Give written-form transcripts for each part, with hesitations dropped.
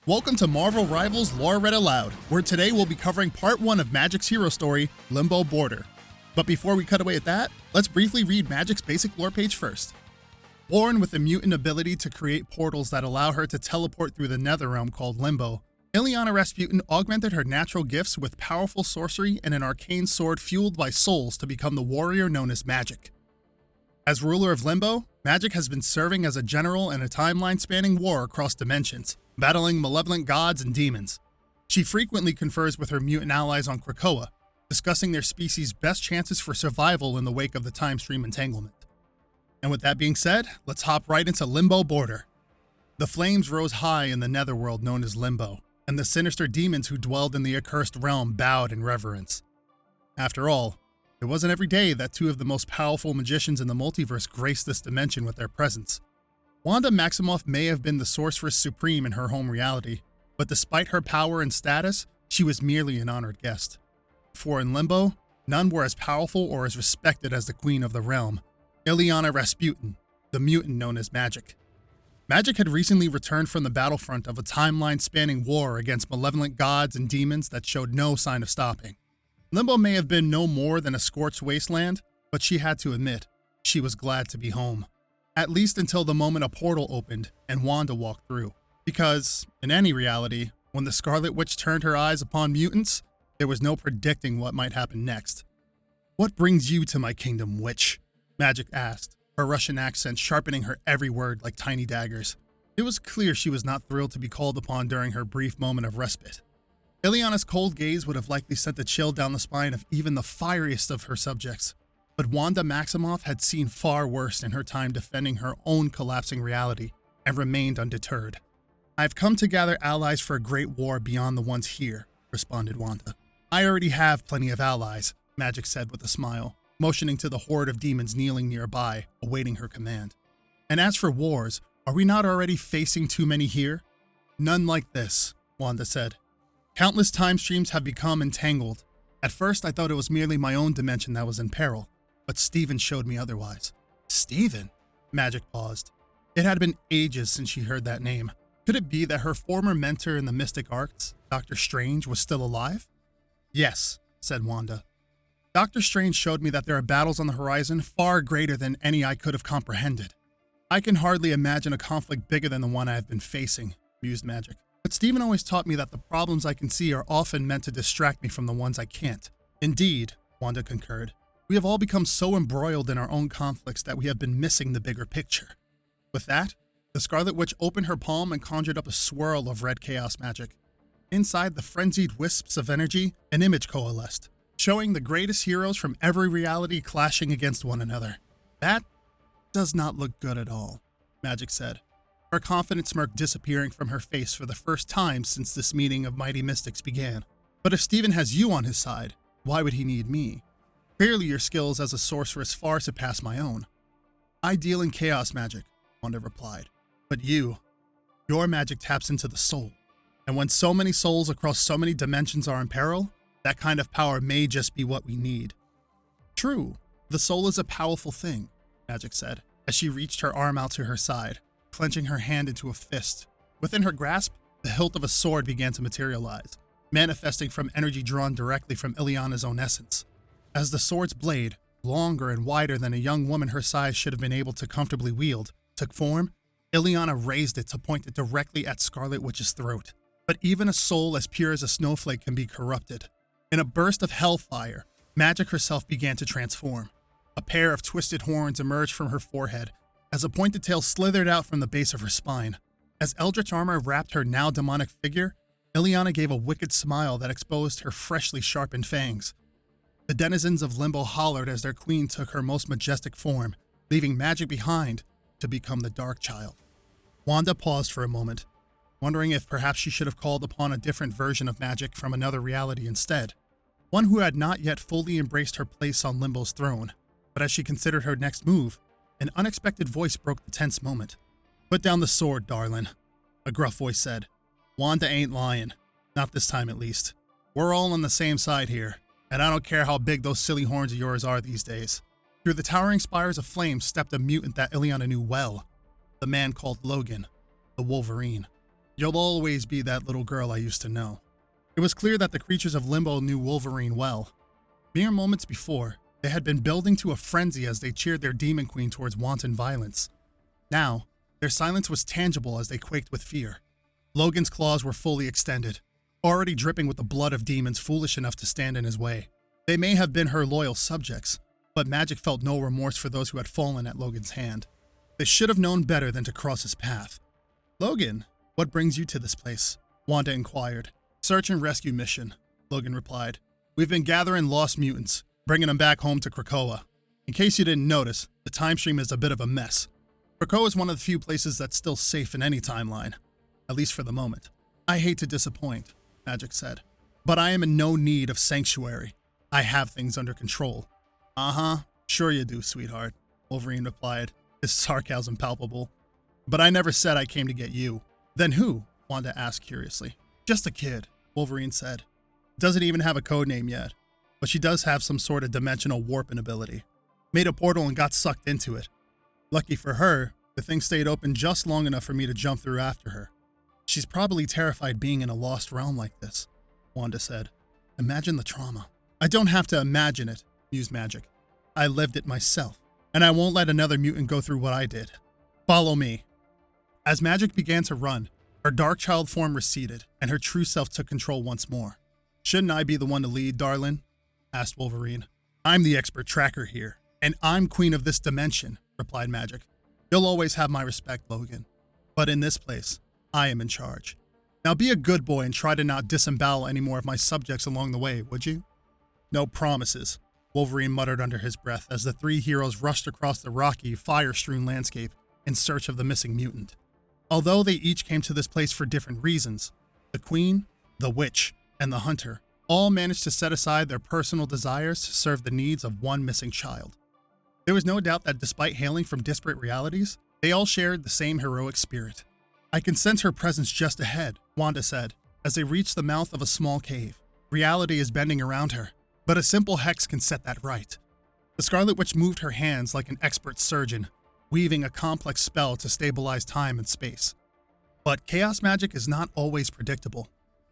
Welcome to Marvel Rivals Lore Read Aloud, where today we'll be covering part 1 of Magick's hero story, Limbo Border. But before we cut away at that, let's briefly read Magick's basic lore page first. Born with the mutant ability to create portals that allow her to teleport through the Netherrealm called Limbo, Ileana Rasputin augmented her natural gifts with powerful sorcery and an arcane sword fueled by souls to become the warrior known as Magick. As ruler of Limbo, Magick has been serving as a general in a timeline-spanning war across dimensions, battling malevolent gods and demons. She frequently confers with her mutant allies on Krakoa, discussing their species' best chances for survival in the wake of the time stream entanglement. And with that being said, let's hop right into Limbo Border. The flames rose high in the netherworld known as Limbo, and the sinister demons who dwelled in the accursed realm bowed in reverence. After all, it wasn't every day that two of the most powerful magicians in the multiverse graced this dimension with their presence. Wanda Maximoff may have been the sorceress supreme in her home reality, but despite her power and status, she was merely an honored guest. For in Limbo, none were as powerful or as respected as the queen of the realm, Ileana Rasputin, the mutant known as Magick. Magick had recently returned from the battlefront of a timeline-spanning war against malevolent gods and demons that showed no sign of stopping. Limbo may have been no more than a scorched wasteland, but she had to admit, she was glad to be home. At least until the moment a portal opened and Wanda walked through. Because, in any reality, when the Scarlet Witch turned her eyes upon mutants, there was no predicting what might happen next. "What brings you to my kingdom, witch?" Magick asked, her Russian accent sharpening her every word like tiny daggers. It was clear she was not thrilled to be called upon during her brief moment of respite. Ileana's cold gaze would have likely sent a chill down the spine of even the fieriest of her subjects. But Wanda Maximoff had seen far worse in her time defending her own collapsing reality and remained undeterred. "I've come to gather allies for a great war beyond the ones here," responded Wanda. "I already have plenty of allies," Magick said with a smile, motioning to the horde of demons kneeling nearby, awaiting her command. "And as for wars, are we not already facing too many here?" "None like this," Wanda said. "Countless time streams have become entangled. At first I thought it was merely my own dimension that was in peril, but Steven showed me otherwise." "Steven?" Magick paused. It had been ages since she heard that name. Could it be that her former mentor in the mystic arts, Dr. Strange, was still alive? "Yes," said Wanda. "Dr. Strange showed me that there are battles on the horizon far greater than any I could have comprehended. I can hardly imagine a conflict bigger than the one I have been facing," mused Magick. "But Steven always taught me that the problems I can see are often meant to distract me from the ones I can't." "Indeed," Wanda concurred. "We have all become so embroiled in our own conflicts that we have been missing the bigger picture." With that, the Scarlet Witch opened her palm and conjured up a swirl of red chaos magic. Inside the frenzied wisps of energy, an image coalesced, showing the greatest heroes from every reality clashing against one another. "That does not look good at all," Magick said, her confident smirk disappearing from her face for the first time since this meeting of mighty mystics began. "But if Steven has you on his side, why would he need me? Clearly your skills as a sorceress far surpass my own." "I deal in chaos magic," Wanda replied. "But your magic taps into the soul. And when so many souls across so many dimensions are in peril, that kind of power may just be what we need." "True, the soul is a powerful thing," Magick said, as she reached her arm out to her side, clenching her hand into a fist. Within her grasp, the hilt of a sword began to materialize, manifesting from energy drawn directly from Ileana's own essence. As the sword's blade, longer and wider than a young woman her size should have been able to comfortably wield, took form, Ileana raised it to point it directly at Scarlet Witch's throat. But even a soul as pure as a snowflake can be corrupted. In a burst of hellfire, Magick herself began to transform. A pair of twisted horns emerged from her forehead, as a pointed tail slithered out from the base of her spine. As eldritch armor wrapped her now demonic figure, Ileana gave a wicked smile that exposed her freshly sharpened fangs. The denizens of Limbo hollered as their queen took her most majestic form, leaving Magick behind to become the Dark Child. Wanda paused for a moment, wondering if perhaps she should have called upon a different version of Magick from another reality instead, one who had not yet fully embraced her place on Limbo's throne. But as she considered her next move, an unexpected voice broke the tense moment. "Put down the sword, darling," a gruff voice said. "Wanda ain't lying. Not this time, at least. We're all on the same side here, and I don't care how big those silly horns of yours are these days." Through the towering spires of flame stepped a mutant that Ileana knew well, the man called Logan, the Wolverine. You'll always be that little girl I used to know. It was clear that the creatures of Limbo knew Wolverine well. Mere moments before, they had been building to a frenzy as they cheered their demon queen towards wanton violence. Now, their silence was tangible as they quaked with fear. Logan's claws were fully extended, already dripping with the blood of demons foolish enough to stand in his way. They may have been her loyal subjects, but Magick felt no remorse for those who had fallen at Logan's hand. They should have known better than to cross his path. "Logan, what brings you to this place?" Wanda inquired. "Search and rescue mission," Logan replied. "We've been gathering lost mutants, bringing them back home to Krakoa. In case you didn't notice, the time stream is a bit of a mess. Krakoa is one of the few places that's still safe in any timeline, at least for the moment." "I hate to disappoint," Magick said, "but I am in no need of sanctuary. I have things under control." "Uh-huh, sure you do, sweetheart," Wolverine replied, his sarcasm palpable. "But I never said I came to get you." "Then who?" Wanda asked curiously. "Just a kid," Wolverine said. "Doesn't even have a code name yet, but she does have some sort of dimensional warping ability. Made a portal and got sucked into it. Lucky for her, the thing stayed open just long enough for me to jump through after her. She's probably terrified being in a lost realm like this," Wanda said. "Imagine the trauma." "I don't have to imagine it," mused Magick. "I lived it myself, and I won't let another mutant go through what I did. Follow me." As Magick began to run, her dark child form receded, and her true self took control once more. "Shouldn't I be the one to lead, darling?" asked Wolverine. "I'm the expert tracker here, and I'm queen of this dimension," replied Magick. "You'll always have my respect, Logan. But in this place, I am in charge. Now be a good boy and try to not disembowel any more of my subjects along the way, would you?" "No promises," Wolverine muttered under his breath as the three heroes rushed across the rocky, fire-strewn landscape in search of the missing mutant. Although they each came to this place for different reasons, the Queen, the Witch, and the Hunter all managed to set aside their personal desires to serve the needs of one missing child. There was no doubt that despite hailing from disparate realities, they all shared the same heroic spirit. "I can sense her presence just ahead," Wanda said, as they reached the mouth of a small cave. "Reality is bending around her, but a simple hex can set that right." The Scarlet Witch moved her hands like an expert surgeon, weaving a complex spell to stabilize time and space. But chaos magic is not always predictable,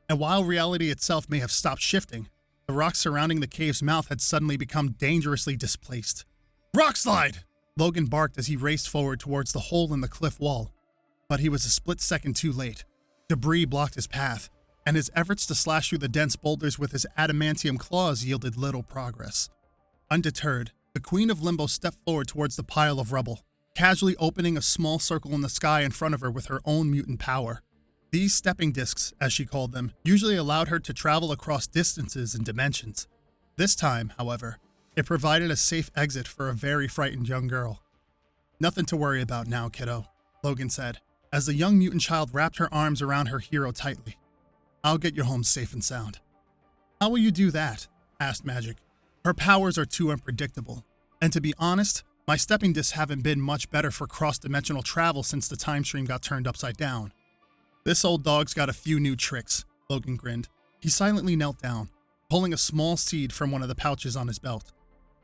and while reality itself may have stopped shifting, the rocks surrounding the cave's mouth had suddenly become dangerously displaced. "Rock slide!" Logan barked as he raced forward towards the hole in the cliff wall, but he was a split second too late. Debris blocked his path, and his efforts to slash through the dense boulders with his adamantium claws yielded little progress. Undeterred, the Queen of Limbo stepped forward towards the pile of rubble, casually opening a small circle in the sky in front of her with her own mutant power. These stepping discs, as she called them, usually allowed her to travel across distances and dimensions. This time, however, it provided a safe exit for a very frightened young girl. "Nothing to worry about now, kiddo," Logan said, as the young mutant child wrapped her arms around her hero tightly. "I'll get you home safe and sound." "How will you do that?" asked Magick. "Her powers are too unpredictable, and to be honest, my stepping discs haven't been much better for cross-dimensional travel since the time stream got turned upside down." "This old dog's got a few new tricks," Logan grinned. He silently knelt down, pulling a small seed from one of the pouches on his belt.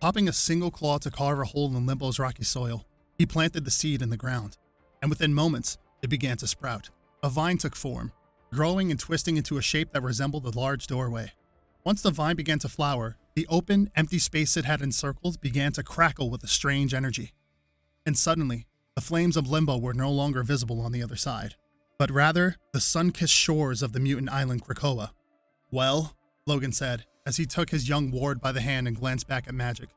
Popping a single claw to carve a hole in Limbo's rocky soil, he planted the seed in the ground, and within moments, it began to sprout. A vine took form, growing and twisting into a shape that resembled a large doorway. Once the vine began to flower, the open, empty space it had encircled began to crackle with a strange energy. And suddenly, the flames of Limbo were no longer visible on the other side, but rather the sun-kissed shores of the mutant island Krakoa. "Well," Logan said, as he took his young ward by the hand and glanced back at Magick.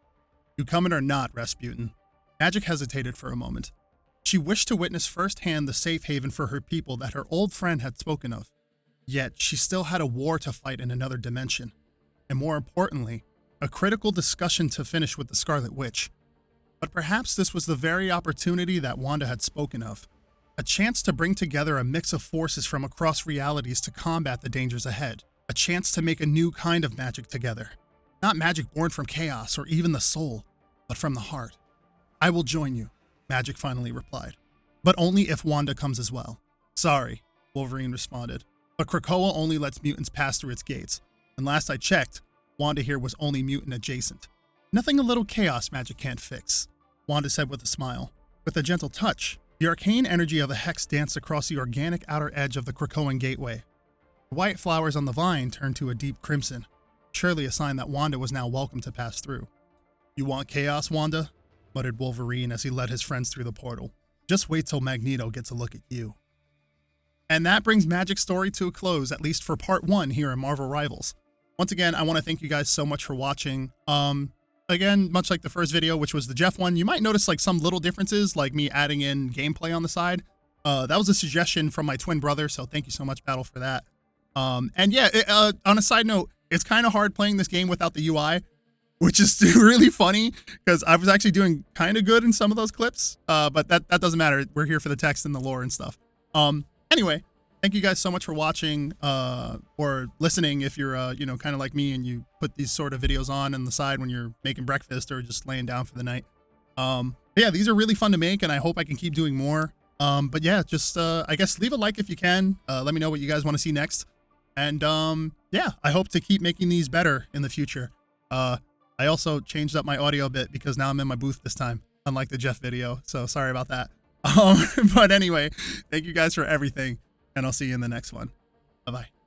"You coming or not, Rasputin?" Magick hesitated for a moment. She wished to witness firsthand the safe haven for her people that her old friend had spoken of. Yet she still had a war to fight in another dimension, and more importantly, a critical discussion to finish with the Scarlet Witch. But perhaps this was the very opportunity that Wanda had spoken of. A chance to bring together a mix of forces from across realities to combat the dangers ahead. A chance to make a new kind of magic together. Not magic born from chaos or even the soul, but from the heart. "I will join you," Magick finally replied. "But only if Wanda comes as well." "Sorry," Wolverine responded, "but Krakoa only lets mutants pass through its gates. And last I checked, Wanda here was only mutant adjacent." "Nothing a little chaos magic can't fix," Wanda said with a smile. With a gentle touch, The arcane energy of the hex danced across the organic outer edge of the Krakoan gateway. The white flowers on the vine turned to a deep crimson, surely a sign that Wanda was now welcome to pass through. "You want chaos, Wanda?" muttered Wolverine as he led his friends through the portal. "Just wait till Magneto gets a look at you." And that brings Magick's story to a close, at least for part 1 here in Marvel Rivals. Once again, I want to thank you guys so much for watching. Again, much like the first video, which was the Jeff one, you might notice like some little differences, like me adding in gameplay on the side. That was a suggestion from my twin brother, so thank you so much, Battle, for that. And yeah, on a side note, it's kind of hard playing this game without the UI, which is really funny because I was actually doing kind of good in some of those clips, but that doesn't matter. We're here for the text and the lore and stuff. Anyway, thank you guys so much for watching or listening if you're, you know, kind of like me and you put these sort of videos on the side when you're making breakfast or just laying down for the night. Yeah, these are really fun to make and I hope I can keep doing more. But yeah, just, I guess leave a like if you can. Let me know what you guys want to see next. And yeah, I hope to keep making these better in the future. I also changed up my audio a bit because now I'm in my booth this time, unlike the Jeff video. So sorry about that. But anyway, thank you guys for everything, and I'll see you in the next one. Bye-bye.